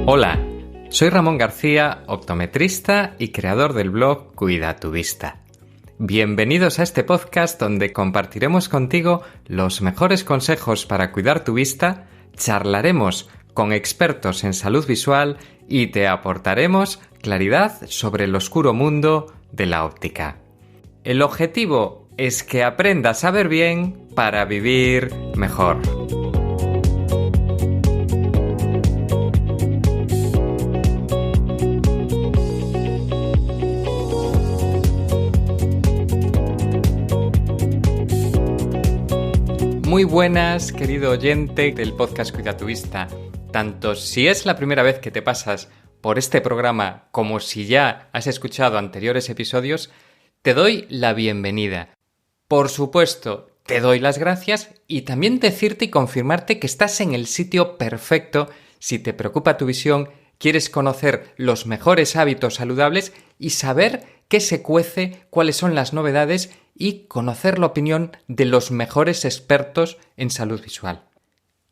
Hola, soy Ramón García, optometrista y creador del blog Cuida tu Vista. Bienvenidos a este podcast donde compartiremos contigo los mejores consejos para cuidar tu vista, charlaremos con expertos en salud visual y te aportaremos claridad sobre el oscuro mundo de la óptica. El objetivo es que aprendas a ver bien para vivir mejor. Muy buenas, querido oyente del podcast Cuida tu Vista. Tanto si es la primera vez que te pasas por este programa como si ya has escuchado anteriores episodios, te doy la bienvenida. Por supuesto, te doy las gracias y también decirte y confirmarte que estás en el sitio perfecto si te preocupa tu visión, quieres conocer los mejores hábitos saludables y saber qué se cuece, cuáles son las novedades y conocer la opinión de los mejores expertos en salud visual.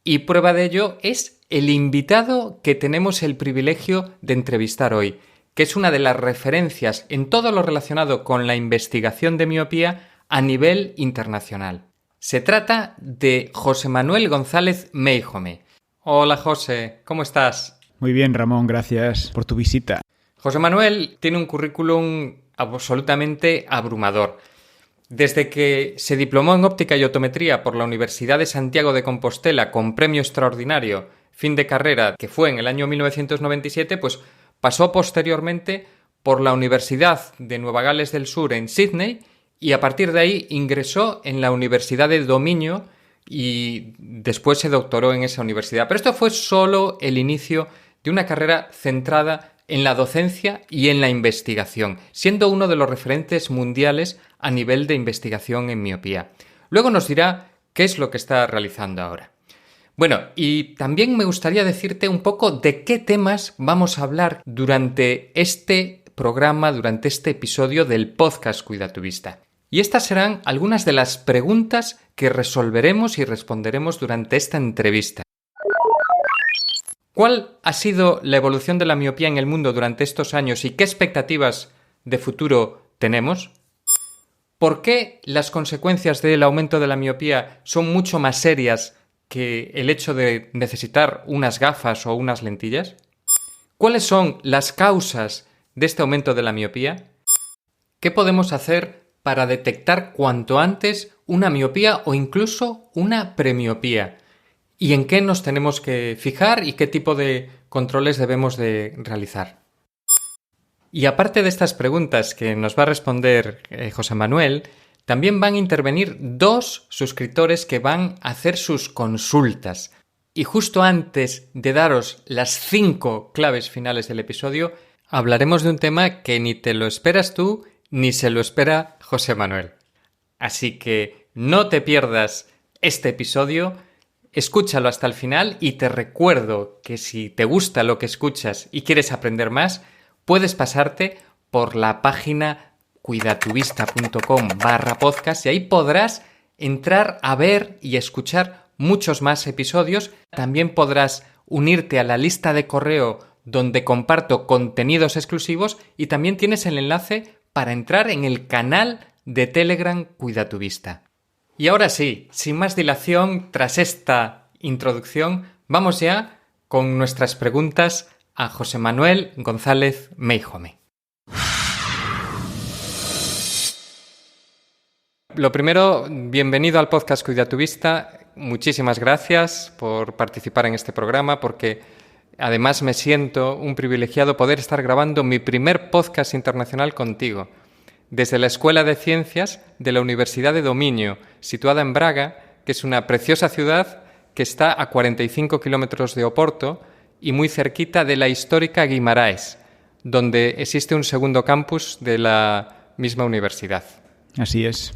Y prueba de ello es el invitado que tenemos el privilegio de entrevistar hoy, que es una de las referencias en todo lo relacionado con la investigación de miopía a nivel internacional. Se trata de José Manuel González Meijome. Hola José, ¿cómo estás? Muy bien, Ramón, gracias por tu visita. José Manuel tiene un currículum absolutamente abrumador. Desde que se diplomó en óptica y optometría por la Universidad de Santiago de Compostela con premio extraordinario, fin de carrera, que fue en el año 1997, pues pasó posteriormente por la Universidad de Nueva Gales del Sur en Sydney y a partir de ahí ingresó en la Universidad de Dominio y después se doctoró en esa universidad. Pero esto fue solo el inicio de una carrera centrada en la docencia y en la investigación, siendo uno de los referentes mundiales a nivel de investigación en miopía. Luego nos dirá qué es lo que está realizando ahora. Bueno, y también me gustaría decirte un poco de qué temas vamos a hablar durante este programa, durante este episodio del podcast Cuida tu Vista. Y estas serán algunas de las preguntas que resolveremos y responderemos durante esta entrevista. ¿Cuál ha sido la evolución de la miopía en el mundo durante estos años y qué expectativas de futuro tenemos? ¿Por qué las consecuencias del aumento de la miopía son mucho más serias que el hecho de necesitar unas gafas o unas lentillas? ¿Cuáles son las causas de este aumento de la miopía? ¿Qué podemos hacer para detectar cuanto antes una miopía o incluso una premiopía? ¿Y en qué nos tenemos que fijar y qué tipo de controles debemos de realizar? Y aparte de estas preguntas que nos va a responder José Manuel, también van a intervenir 2 suscriptores que van a hacer sus consultas. Y justo antes de daros las 5 claves finales del episodio, hablaremos de un tema que ni te lo esperas tú ni se lo espera José Manuel. Así que no te pierdas este episodio. Escúchalo hasta el final y te recuerdo que si te gusta lo que escuchas y quieres aprender más, puedes pasarte por la página cuidatuvista.com/podcast y ahí podrás entrar a ver y escuchar muchos más episodios. También podrás unirte a la lista de correo donde comparto contenidos exclusivos y también tienes el enlace para entrar en el canal de Telegram Cuida tu Vista. Y ahora sí, sin más dilación, tras esta introducción, vamos ya con nuestras preguntas a José Manuel González Meijome. Lo primero, bienvenido al podcast Cuida tu Vista. Muchísimas gracias por participar en este programa, porque además me siento un privilegiado poder estar grabando mi primer podcast internacional contigo. Desde la Escuela de Ciencias de la Universidad de Dominio, situada en Braga, que es una preciosa ciudad que está a 45 kilómetros de Oporto y muy cerquita de la histórica Guimaraes, donde existe un segundo campus de la misma universidad. Así es.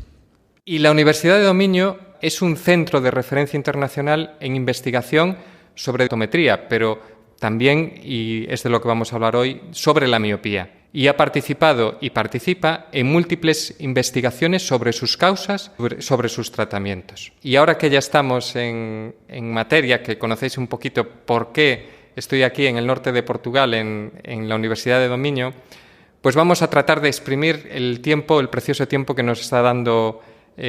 Y la Universidad de Dominio es un centro de referencia internacional en investigación sobre optometría, pero también, y es de lo que vamos a hablar hoy, sobre la miopía. Y ha participado y participa en múltiples investigaciones sobre sus causas, sobre sus tratamientos. Y ahora que ya estamos en materia, que conocéis un poquito por qué estoy aquí en el norte de Portugal, en la Universidad de Dominio, pues vamos a tratar de exprimir el precioso tiempo que nos está dando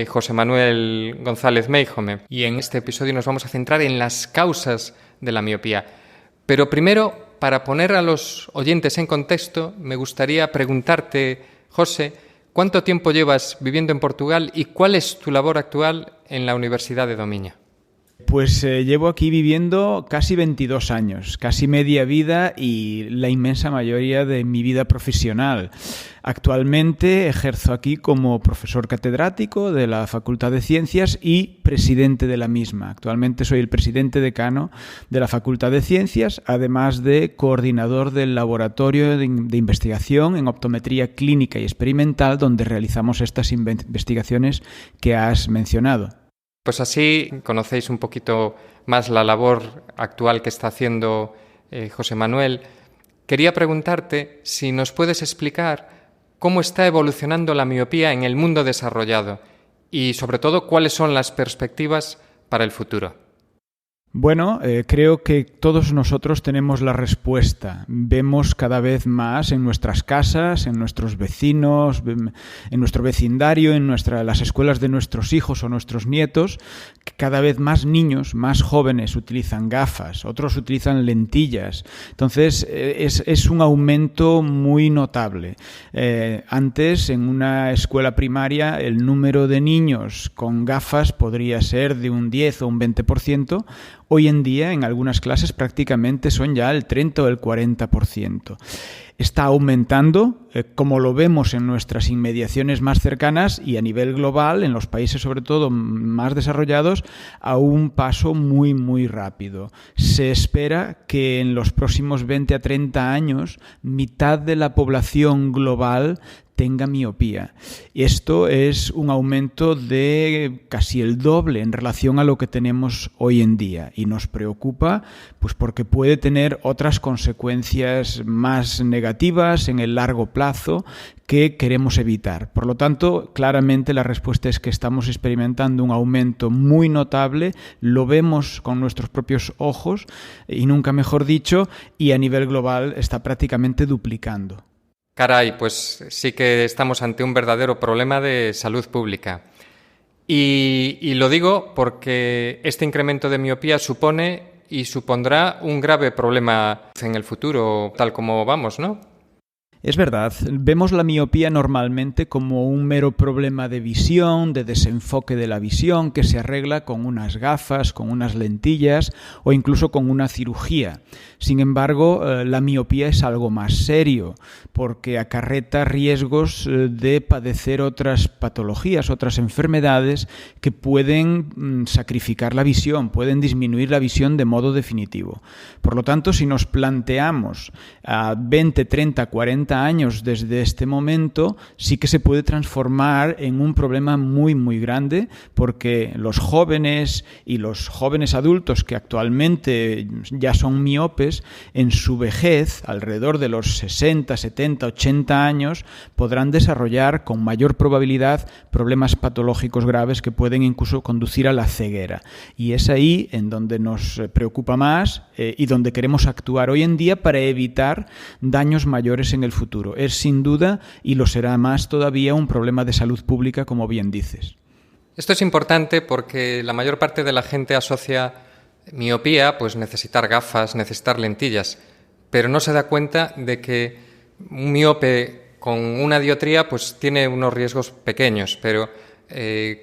José Manuel González Meijome. Y en este episodio nos vamos a centrar en las causas de la miopía. Pero primero, para poner a los oyentes en contexto, me gustaría preguntarte, José, ¿cuánto tiempo llevas viviendo en Portugal y cuál es tu labor actual en la Universidad de Dominio? Pues llevo aquí viviendo casi 22 años, casi media vida y la inmensa mayoría de mi vida profesional. Actualmente ejerzo aquí como profesor catedrático de la Facultad de Ciencias y presidente de la misma. Actualmente soy el presidente decano de la Facultad de Ciencias, además de coordinador del laboratorio de investigación en optometría clínica y experimental, donde realizamos estas investigaciones que has mencionado. Pues así conocéis un poquito más la labor actual que está haciendo José Manuel. Quería preguntarte si nos puedes explicar cómo está evolucionando la miopía en el mundo desarrollado y, sobre todo, cuáles son las perspectivas para el futuro. Bueno, creo que todos nosotros tenemos la respuesta. Vemos cada vez más en nuestras casas, en nuestros vecinos, en nuestro vecindario, en las escuelas de nuestros hijos o nuestros nietos, que cada vez más niños, más jóvenes utilizan gafas, otros utilizan lentillas. Entonces, es un aumento muy notable. Antes, en una escuela primaria, el número de niños con gafas podría ser de un 10 o un 20%. Hoy en día, en algunas clases, prácticamente son ya el 30 o el 40%. Está aumentando, como lo vemos en nuestras inmediaciones más cercanas y a nivel global, en los países sobre todo más desarrollados, a un paso muy, muy rápido. Se espera que en los próximos 20 a 30 años, mitad de la población global tenga miopía. Esto es un aumento de casi el doble en relación a lo que tenemos hoy en día y nos preocupa pues porque puede tener otras consecuencias más negativas en el largo plazo que queremos evitar. Por lo tanto, claramente la respuesta es que estamos experimentando un aumento muy notable, lo vemos con nuestros propios ojos y nunca mejor dicho, y a nivel global está prácticamente duplicando. Caray, pues sí que estamos ante un verdadero problema de salud pública. Y lo digo porque este incremento de miopía supone y supondrá un grave problema en el futuro, tal como vamos, ¿no? Es verdad, vemos la miopía normalmente como un mero problema de visión, de desenfoque de la visión, que se arregla con unas gafas, con unas lentillas o incluso con una cirugía. Sin embargo, la miopía es algo más serio, porque acarreta riesgos de padecer otras patologías, otras enfermedades que pueden sacrificar la visión, pueden disminuir la visión de modo definitivo. Por lo tanto, si nos planteamos a 20, 30, 40 años desde este momento, sí que se puede transformar en un problema muy, muy grande, porque los jóvenes y los jóvenes adultos que actualmente ya son miopes, en su vejez, alrededor de los 60, 70, 80 años, podrán desarrollar con mayor probabilidad problemas patológicos graves que pueden incluso conducir a la ceguera. Y es ahí en donde nos preocupa más y donde queremos actuar hoy en día para evitar daños mayores en el futuro. Es sin duda, y lo será más todavía, un problema de salud pública, como bien dices. Esto es importante porque la mayor parte de la gente asocia miopía, pues necesitar gafas, necesitar lentillas, pero no se da cuenta de que un miope con una dioptría pues tiene unos riesgos pequeños, pero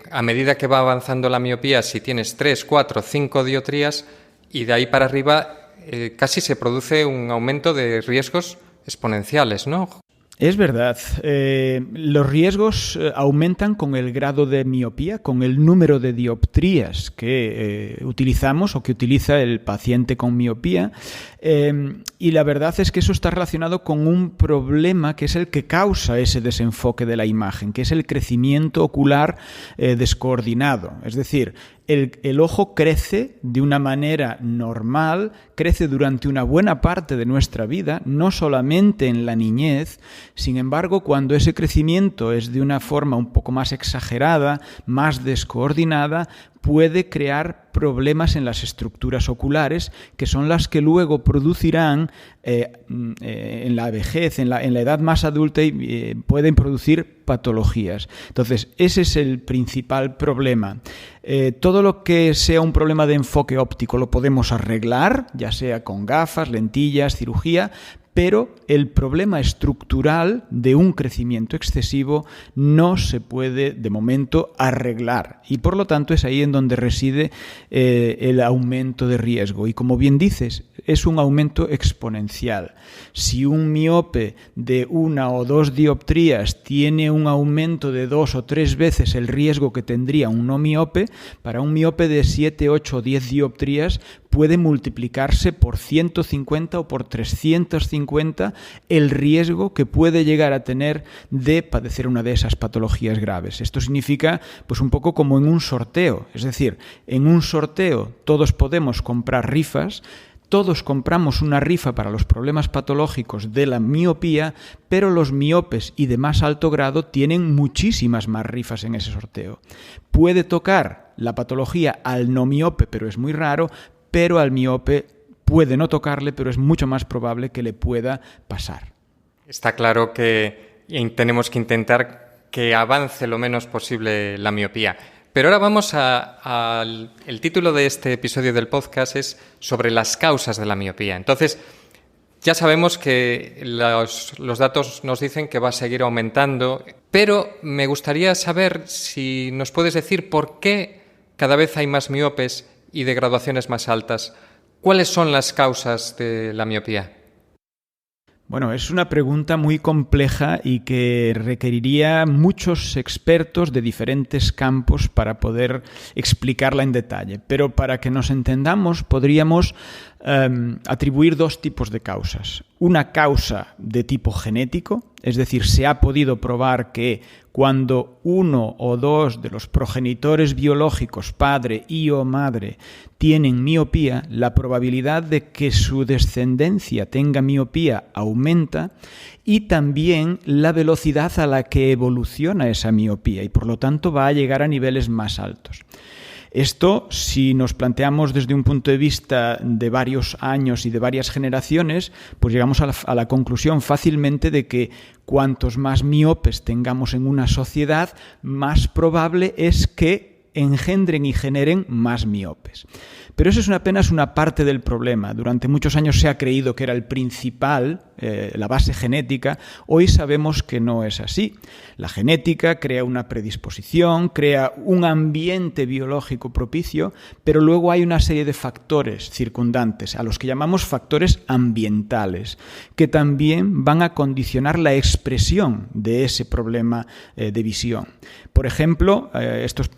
a medida que va avanzando la miopía, si tienes 3, 4, 5 dioptrías y de ahí para arriba casi se produce un aumento de riesgos exponenciales, ¿no? Es verdad. Los riesgos aumentan con el grado de miopía, con el número de dioptrías que utilizamos o que utiliza el paciente con miopía. Y la verdad es que eso está relacionado con un problema que es el que causa ese desenfoque de la imagen, que es el crecimiento ocular descoordinado. Es decir, el ojo crece de una manera normal, crece durante una buena parte de nuestra vida, no solamente en la niñez. Sin embargo, cuando ese crecimiento es de una forma un poco más exagerada, más descoordinada, puede crear problemas en las estructuras oculares, que son las que luego producirán en la vejez, en la edad más adulta, pueden producir patologías. Entonces, ese es el principal problema. Todo lo que sea un problema de enfoque óptico lo podemos arreglar, ya sea con gafas, lentillas, cirugía, pero el problema estructural de un crecimiento excesivo no se puede, de momento, arreglar. Y por lo tanto es ahí en donde reside el aumento de riesgo. Y como bien dices, es un aumento exponencial. Si un miope de 1 o 2 dioptrías tiene un aumento de 2 o 3 veces el riesgo que tendría un no miope, para un miope de 7, 8 o 10 dioptrías puede multiplicarse por 150 o por 350 el riesgo que puede llegar a tener de padecer una de esas patologías graves. Esto significa pues un poco como en un sorteo, es decir, en un sorteo todos podemos comprar rifas. Todos compramos una rifa para los problemas patológicos de la miopía, pero los miopes y de más alto grado tienen muchísimas más rifas en ese sorteo. Puede tocar la patología al no miope, pero es muy raro, pero al miope puede no tocarle, pero es mucho más probable que le pueda pasar. Está claro que tenemos que intentar que avance lo menos posible la miopía. Pero ahora vamos el título de este episodio del podcast es sobre las causas de la miopía. Entonces, ya sabemos que los datos nos dicen que va a seguir aumentando, pero me gustaría saber si nos puedes decir por qué cada vez hay más miopes y de graduaciones más altas. ¿Cuáles son las causas de la miopía? Bueno, es una pregunta muy compleja y que requeriría muchos expertos de diferentes campos para poder explicarla en detalle. Pero para que nos entendamos, podríamos atribuir 2 tipos de causas. Una causa de tipo genético, es decir, se ha podido probar que cuando 1 o 2 de los progenitores biológicos, padre y o madre, tienen miopía, la probabilidad de que su descendencia tenga miopía aumenta y también la velocidad a la que evoluciona esa miopía y por lo tanto va a llegar a niveles más altos. Esto, si nos planteamos desde un punto de vista de varios años y de varias generaciones, pues llegamos a la conclusión fácilmente de que cuantos más miopes tengamos en una sociedad, más probable es que engendren y generen más miopes. Pero eso es apenas una parte del problema. Durante muchos años se ha creído que era el principal, la base genética. Hoy sabemos que no es así. La genética crea una predisposición, crea un ambiente biológico propicio, pero luego hay una serie de factores circundantes, a los que llamamos factores ambientales, que también van a condicionar la expresión de ese problema de visión. Por ejemplo, estos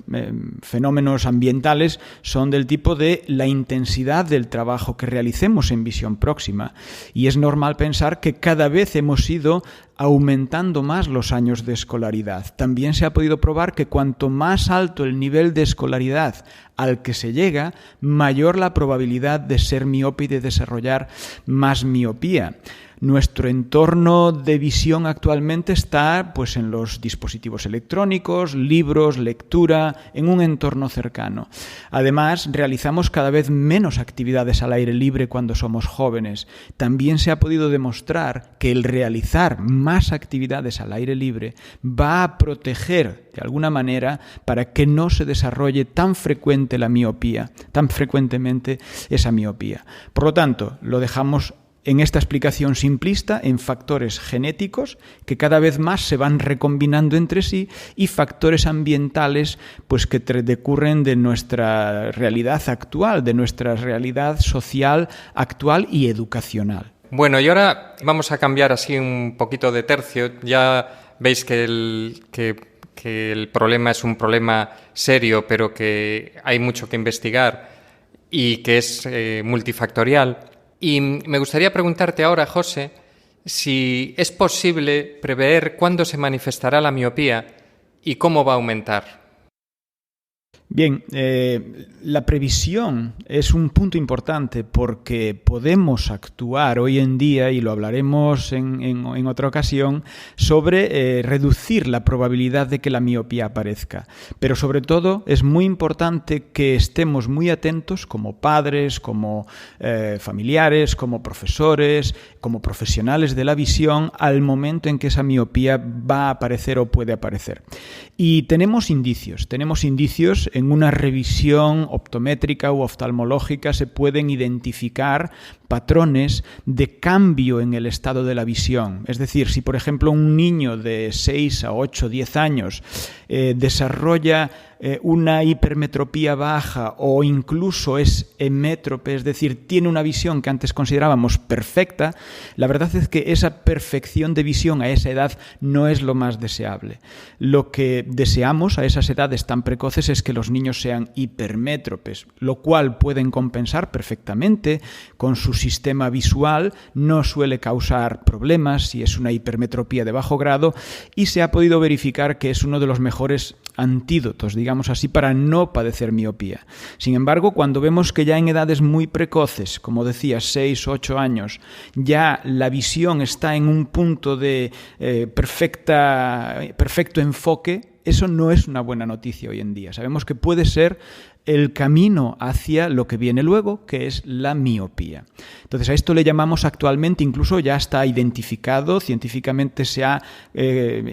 fenómenos ambientales son del tipo de la intensidad del trabajo que realicemos en visión próxima. Y es normal pensar que cada vez hemos ido aumentando más los años de escolaridad. También se ha podido probar que cuanto más alto el nivel de escolaridad al que se llega, mayor la probabilidad de ser miope y de desarrollar más miopía. Nuestro entorno de visión actualmente está pues, en los dispositivos electrónicos, libros, lectura, en un entorno cercano. Además, realizamos cada vez menos actividades al aire libre cuando somos jóvenes. También se ha podido demostrar que el realizar más actividades al aire libre va a proteger de alguna manera para que no se desarrolle tan frecuentemente esa miopía. Por lo tanto, lo dejamos en esta explicación simplista en factores genéticos que cada vez más se van recombinando entre sí y factores ambientales pues que decurren de nuestra realidad actual, de nuestra realidad social actual y educacional. Bueno, y ahora vamos a cambiar así un poquito de tercio. Ya veis que el problema es un problema serio, pero que hay mucho que investigar y que es multifactorial. Y me gustaría preguntarte ahora, José, si es posible prever cuándo se manifestará la miopía y cómo va a aumentar. Bien, la previsión es un punto importante porque podemos actuar hoy en día, y lo hablaremos en otra ocasión, sobre reducir la probabilidad de que la miopía aparezca. Pero sobre todo es muy importante que estemos muy atentos como padres, como familiares, como profesores, como profesionales de la visión al momento en que esa miopía va a aparecer o puede aparecer. Y tenemos indicios en una revisión optométrica u oftalmológica se pueden identificar patrones de cambio en el estado de la visión. Es decir, si por ejemplo un niño de 6 a 8, 10 años desarrolla una hipermetropía baja o incluso es emétrope, es decir, tiene una visión que antes considerábamos perfecta, la verdad es que esa perfección de visión a esa edad no es lo más deseable. Lo que deseamos a esas edades tan precoces es que los niños sean hipermétropes, lo cual pueden compensar perfectamente con su sistema visual, no suele causar problemas si es una hipermetropía de bajo grado, y se ha podido verificar que es uno de los mejores antídotos, digamos así, para no padecer miopía. Sin embargo, cuando vemos que ya en edades muy precoces, como decía, 6, 8 años, ya la visión está en un punto de perfecto enfoque, eso no es una buena noticia hoy en día. Sabemos que puede ser el camino hacia lo que viene luego, que es la miopía. Entonces a esto le llamamos actualmente, incluso ya está identificado, científicamente se ha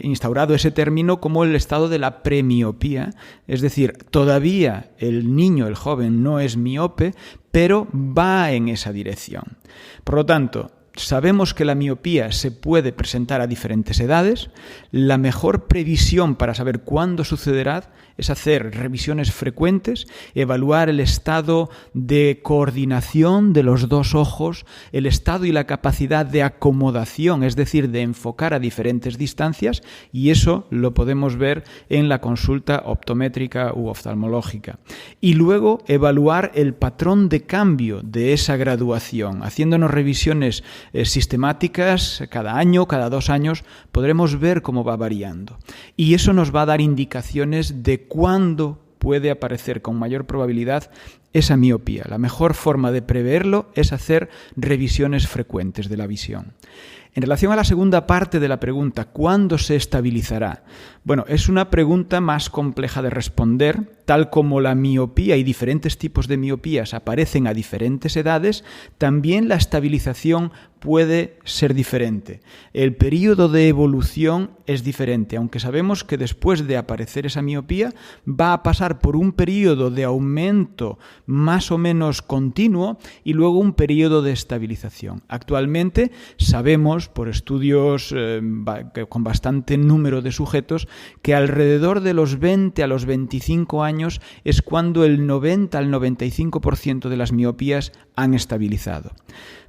instaurado ese término como el estado de la premiopía, es decir, todavía el niño, el joven no es miope, pero va en esa dirección. Por lo tanto, sabemos que la miopía se puede presentar a diferentes edades. La mejor previsión para saber cuándo sucederá es hacer revisiones frecuentes, evaluar el estado de coordinación de los dos ojos, el estado y la capacidad de acomodación, es decir, de enfocar a diferentes distancias, y eso lo podemos ver en la consulta optométrica u oftalmológica. Y luego evaluar el patrón de cambio de esa graduación, haciéndonos revisiones sistemáticas cada año, cada 2 años, podremos ver cómo va variando. Y eso nos va a dar indicaciones de cuándo puede aparecer con mayor probabilidad esa miopía. La mejor forma de preverlo es hacer revisiones frecuentes de la visión. En relación a la segunda parte de la pregunta, ¿cuándo se estabilizará? Bueno, es una pregunta más compleja de responder. Tal como la miopía y diferentes tipos de miopías aparecen a diferentes edades, también la estabilización puede ser diferente. El periodo de evolución es diferente, aunque sabemos que después de aparecer esa miopía va a pasar por un periodo de aumento más o menos continuo y luego un periodo de estabilización. Actualmente sabemos, por estudios con bastante número de sujetos, que alrededor de los 20 a los 25 años es cuando el 90 al 95% de las miopías han estabilizado.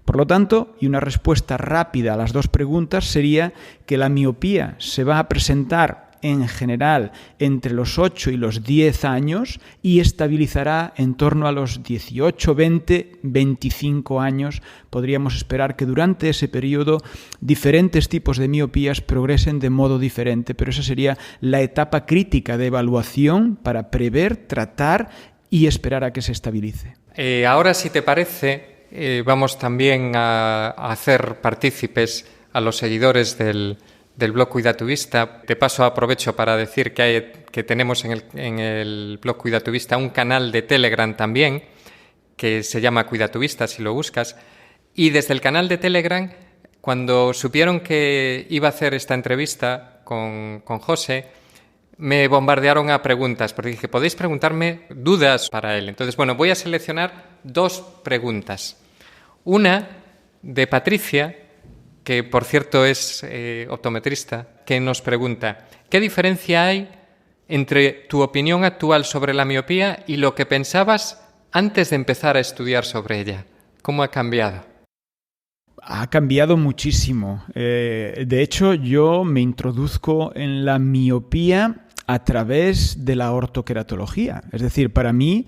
Por lo tanto, y una respuesta rápida a las dos preguntas sería que la miopía se va a presentar en general entre los 8 y los 10 años y estabilizará en torno a los 18, 20, 25 años. Podríamos esperar que durante ese periodo diferentes tipos de miopías progresen de modo diferente, pero esa sería la etapa crítica de evaluación para prever, tratar y esperar a que se estabilice. Ahora, si te parece, vamos también a hacer partícipes a los seguidores del blog Cuida tu Vista. De paso aprovecho para decir que tenemos en el blog Cuida tu Vista un canal de Telegram también, que se llama Cuida tu Vista, si lo buscas. Y desde el canal de Telegram, cuando supieron que iba a hacer esta entrevista con José, me bombardearon a preguntas, porque dije, podéis preguntarme dudas para él. Entonces, bueno, voy a seleccionar 2 preguntas. Una de Patricia, que por cierto es optometrista, que nos pregunta, ¿qué diferencia hay entre tu opinión actual sobre la miopía y lo que pensabas antes de empezar a estudiar sobre ella? ¿Cómo ha cambiado? Ha cambiado muchísimo. De hecho, yo me introduzco en la miopía a través de la ortoqueratología. Es decir, para mí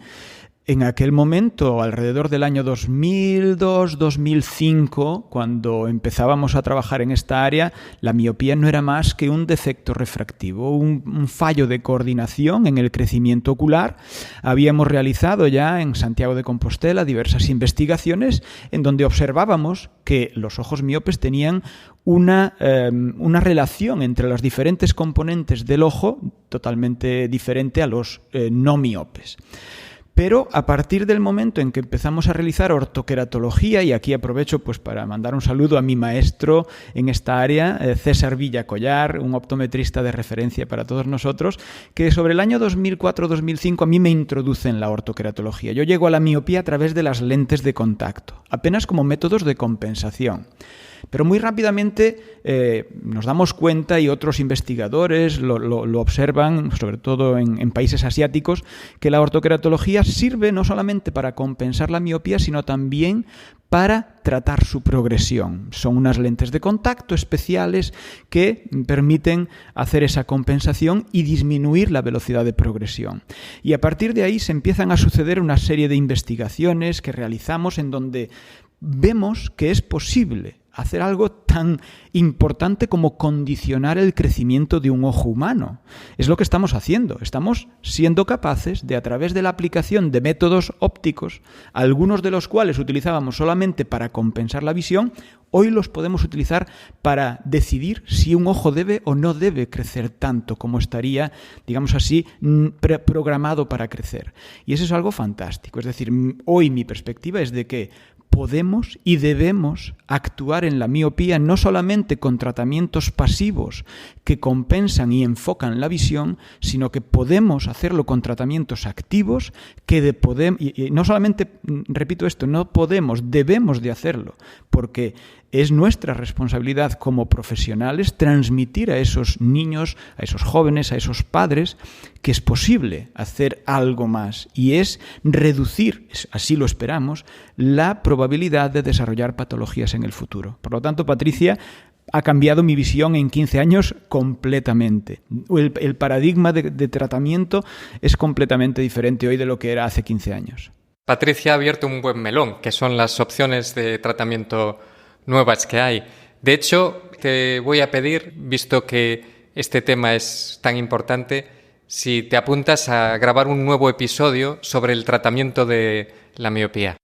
En aquel momento, alrededor del año 2002-2005, cuando empezábamos a trabajar en esta área, la miopía no era más que un defecto refractivo, un fallo de coordinación en el crecimiento ocular. Habíamos realizado ya en Santiago de Compostela diversas investigaciones en donde observábamos que los ojos miopes tenían una relación entre las diferentes componentes del ojo totalmente diferente a los no miopes. Pero a partir del momento en que empezamos a realizar ortoqueratología, y aquí aprovecho pues para mandar un saludo a mi maestro en esta área, César Villacollar, un optometrista de referencia para todos nosotros, que sobre el año 2004-2005 a mí me introduce en la ortoqueratología. Yo llego a la miopía a través de las lentes de contacto, apenas como métodos de compensación. Pero muy rápidamente nos damos cuenta, y otros investigadores lo observan, sobre todo en países asiáticos, que la ortoqueratología sirve no solamente para compensar la miopía, sino también para tratar su progresión. Son unas lentes de contacto especiales que permiten hacer esa compensación y disminuir la velocidad de progresión. Y a partir de ahí se empiezan a suceder una serie de investigaciones que realizamos en donde vemos que es posible hacer algo tan importante como condicionar el crecimiento de un ojo humano. Es lo que estamos haciendo. Estamos siendo capaces de, a través de la aplicación de métodos ópticos, algunos de los cuales utilizábamos solamente para compensar la visión, hoy los podemos utilizar para decidir si un ojo debe o no debe crecer tanto como estaría, digamos así, programado para crecer. Y eso es algo fantástico. Es decir, hoy mi perspectiva es de que podemos y debemos actuar en la miopía no solamente con tratamientos pasivos que compensan y enfocan la visión, sino que podemos hacerlo con tratamientos activos y no solamente, repito esto, no podemos, debemos de hacerlo, porque es nuestra responsabilidad como profesionales transmitir a esos niños, a esos jóvenes, a esos padres, que es posible hacer algo más y es reducir, así lo esperamos, la probabilidad de desarrollar patologías en el futuro. Por lo tanto, Patricia, ha cambiado mi visión en 15 años completamente. El paradigma de tratamiento es completamente diferente hoy de lo que era hace 15 años. Patricia ha abierto un buen melón, que son las opciones de tratamiento nuevas que hay. De hecho, te voy a pedir, visto que este tema es tan importante, si te apuntas a grabar un nuevo episodio sobre el tratamiento de la miopía.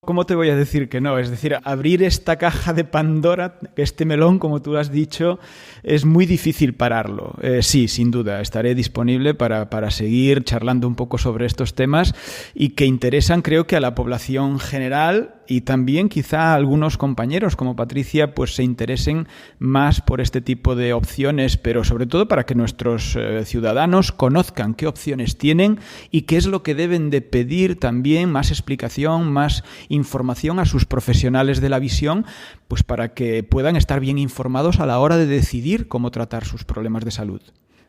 ¿Cómo te voy a decir que no? Es decir, abrir esta caja de Pandora, este melón, como tú has dicho, es muy difícil pararlo. Sí, sin duda, estaré disponible para seguir charlando un poco sobre estos temas y que interesan, creo que a la población general y también quizá a algunos compañeros como Patricia pues se interesen más por este tipo de opciones, pero sobre todo para que nuestros ciudadanos conozcan qué opciones tienen y qué es lo que deben de pedir también, más explicación, más información a sus profesionales de la visión, pues para que puedan estar bien informados a la hora de decidir cómo tratar sus problemas de salud.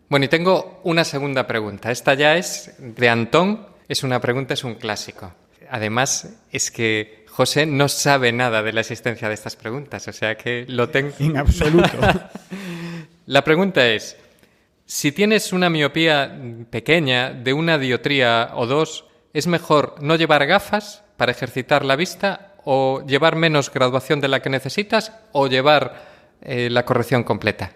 Bueno, y tengo una segunda pregunta. Esta ya es de Antón, es una pregunta, es un clásico. Además, es que José no sabe nada de la existencia de estas preguntas, o sea que lo tengo... En absoluto. La pregunta es, si tienes una miopía pequeña de 1 dioptría o 2, ¿es mejor no llevar gafas para ejercitar la vista o llevar menos graduación de la que necesitas o llevar la corrección completa?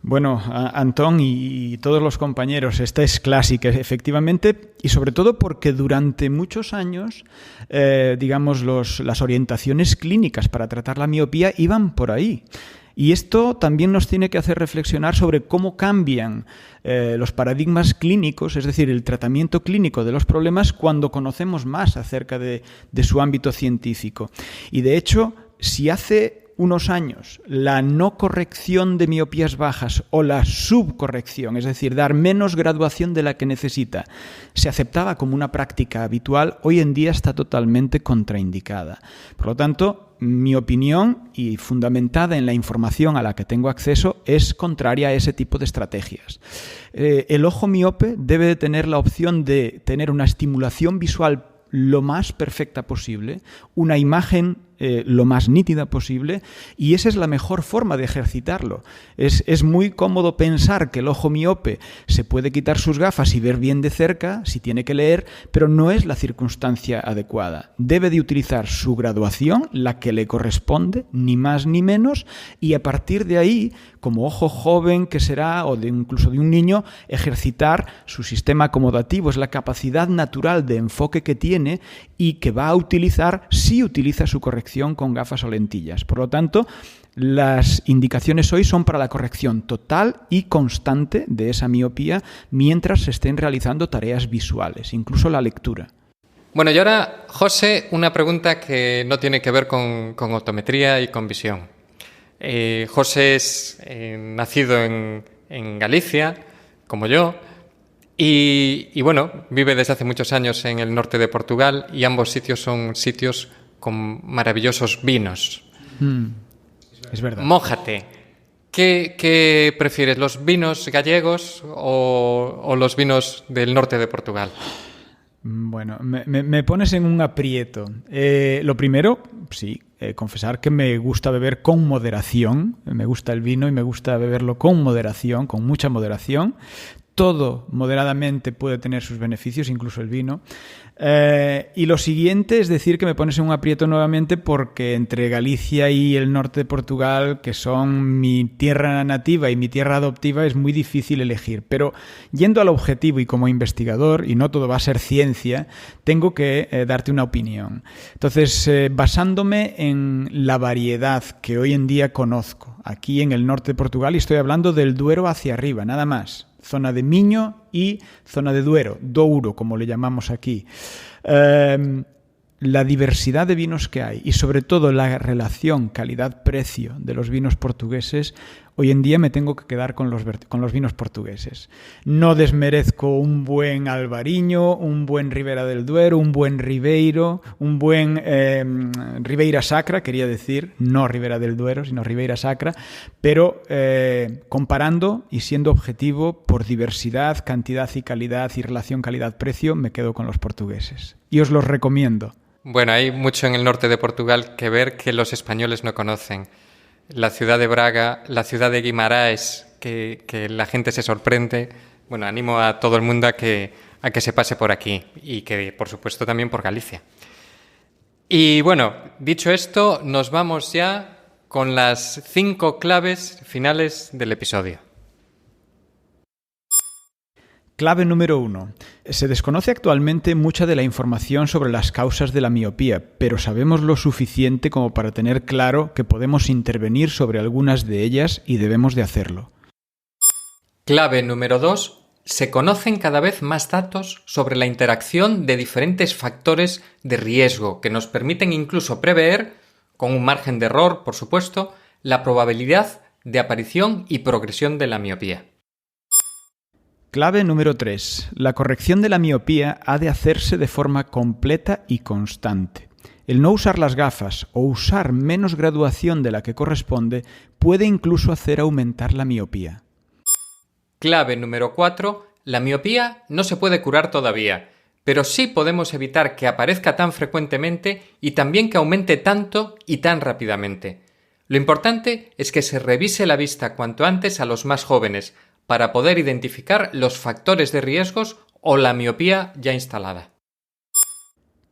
Bueno, Antón y todos los compañeros, esta es clásica, efectivamente, y sobre todo porque durante muchos años, digamos, las orientaciones clínicas para tratar la miopía iban por ahí. Y esto también nos tiene que hacer reflexionar sobre cómo cambian los paradigmas clínicos, es decir, el tratamiento clínico de los problemas cuando conocemos más acerca de su ámbito científico. Y de hecho, si hace unos años la no corrección de miopías bajas o la subcorrección, es decir, dar menos graduación de la que necesita, se aceptaba como una práctica habitual, hoy en día está totalmente contraindicada. Por lo tanto, mi opinión, y fundamentada en la información a la que tengo acceso, es contraria a ese tipo de estrategias. El ojo miope debe de tener la opción de tener una estimulación visual lo más perfecta posible, una imagen lo más nítida posible, y esa es la mejor forma de ejercitarlo. Es muy cómodo pensar que el ojo miope se puede quitar sus gafas y ver bien de cerca, si tiene que leer, pero no es la circunstancia adecuada. Debe de utilizar su graduación, la que le corresponde, ni más ni menos, y a partir de ahí, como ojo joven que será, o incluso de un niño, ejercitar su sistema acomodativo. Es la capacidad natural de enfoque que tiene y que va a utilizar si utiliza su corrección con gafas o lentillas. Por lo tanto, las indicaciones hoy son para la corrección total y constante de esa miopía mientras se estén realizando tareas visuales, incluso la lectura. Bueno, y ahora, José, una pregunta que no tiene que ver con optometría y con visión. José es nacido en Galicia, como yo, y bueno, vive desde hace muchos años en el norte de Portugal, y ambos sitios son sitios con maravillosos vinos. Es verdad. Mójate. ¿Qué prefieres, los vinos gallegos o los vinos del norte de Portugal? Bueno, me pones en un aprieto. Lo primero, sí, confesar que me gusta beber con moderación. Me gusta el vino y me gusta beberlo con moderación, con mucha moderación. Todo moderadamente puede tener sus beneficios, incluso el vino. Y lo siguiente es decir que me pones en un aprieto nuevamente porque entre Galicia y el norte de Portugal, que son mi tierra nativa y mi tierra adoptiva, es muy difícil elegir. Pero yendo al objetivo y como investigador, y no todo va a ser ciencia, tengo que darte una opinión. Entonces, basándome en la variedad que hoy en día conozco aquí en el norte de Portugal, y estoy hablando del Duero hacia arriba, nada más. Zona de Miño y zona de Duero, Douro, como le llamamos aquí. La diversidad de vinos que hay y sobre todo la relación calidad-precio de los vinos portugueses, hoy en día me tengo que quedar con los vinos portugueses. No desmerezco un buen Albariño, un buen Ribera del Duero, un buen Ribeiro, un buen Ribeira Sacra, quería decir, no Ribera del Duero, sino Ribeira Sacra, pero comparando y siendo objetivo por diversidad, cantidad y calidad y relación calidad-precio, me quedo con los portugueses. Y os los recomiendo. Bueno, hay mucho en el norte de Portugal que ver que los españoles no conocen. La ciudad de Braga, la ciudad de Guimarães, que la gente se sorprende. Bueno, animo a todo el mundo a que se pase por aquí y que, por supuesto, también por Galicia. Y bueno, dicho esto, nos vamos ya con las 5 claves finales del episodio. Clave número 1. Se desconoce actualmente mucha de la información sobre las causas de la miopía, pero sabemos lo suficiente como para tener claro que podemos intervenir sobre algunas de ellas y debemos de hacerlo. Clave número 2. Se conocen cada vez más datos sobre la interacción de diferentes factores de riesgo que nos permiten incluso prever, con un margen de error, por supuesto, la probabilidad de aparición y progresión de la miopía. Clave número 3. La corrección de la miopía ha de hacerse de forma completa y constante. El no usar las gafas o usar menos graduación de la que corresponde puede incluso hacer aumentar la miopía. Clave número 4. La miopía no se puede curar todavía, pero sí podemos evitar que aparezca tan frecuentemente y también que aumente tanto y tan rápidamente. Lo importante es que se revise la vista cuanto antes a los más jóvenes, para poder identificar los factores de riesgos o la miopía ya instalada.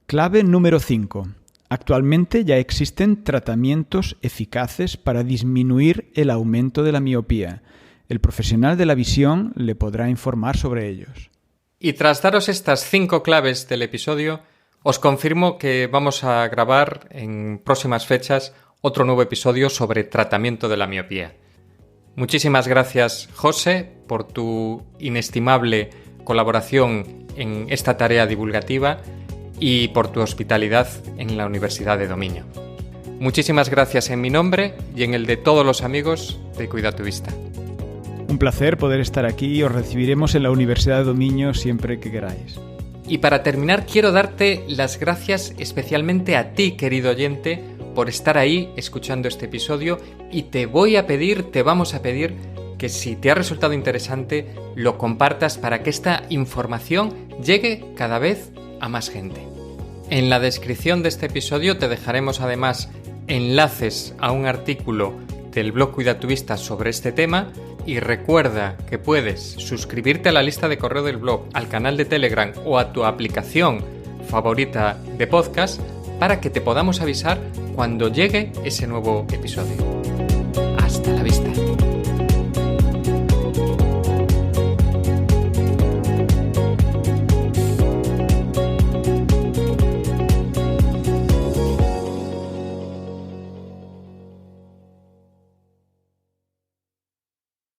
Clave número 5. Actualmente ya existen tratamientos eficaces para disminuir el aumento de la miopía. El profesional de la visión le podrá informar sobre ellos. Y tras daros estas 5 claves del episodio, os confirmo que vamos a grabar en próximas fechas otro nuevo episodio sobre tratamiento de la miopía. Muchísimas gracias, José, por tu inestimable colaboración en esta tarea divulgativa y por tu hospitalidad en la Universidad de Dominio. Muchísimas gracias en mi nombre y en el de todos los amigos de Cuida tu Vista. Un placer poder estar aquí y os recibiremos en la Universidad de Dominio siempre que queráis. Y para terminar, quiero darte las gracias especialmente a ti, querido oyente, por estar ahí escuchando este episodio, y te vamos a pedir que si te ha resultado interesante lo compartas para que esta información llegue cada vez a más gente. En la descripción de este episodio te dejaremos además enlaces a un artículo del blog Cuida tu Vista sobre este tema y recuerda que puedes suscribirte a la lista de correo del blog, al canal de Telegram o a tu aplicación favorita de podcast para que te podamos avisar cuando llegue ese nuevo episodio. Hasta la vista.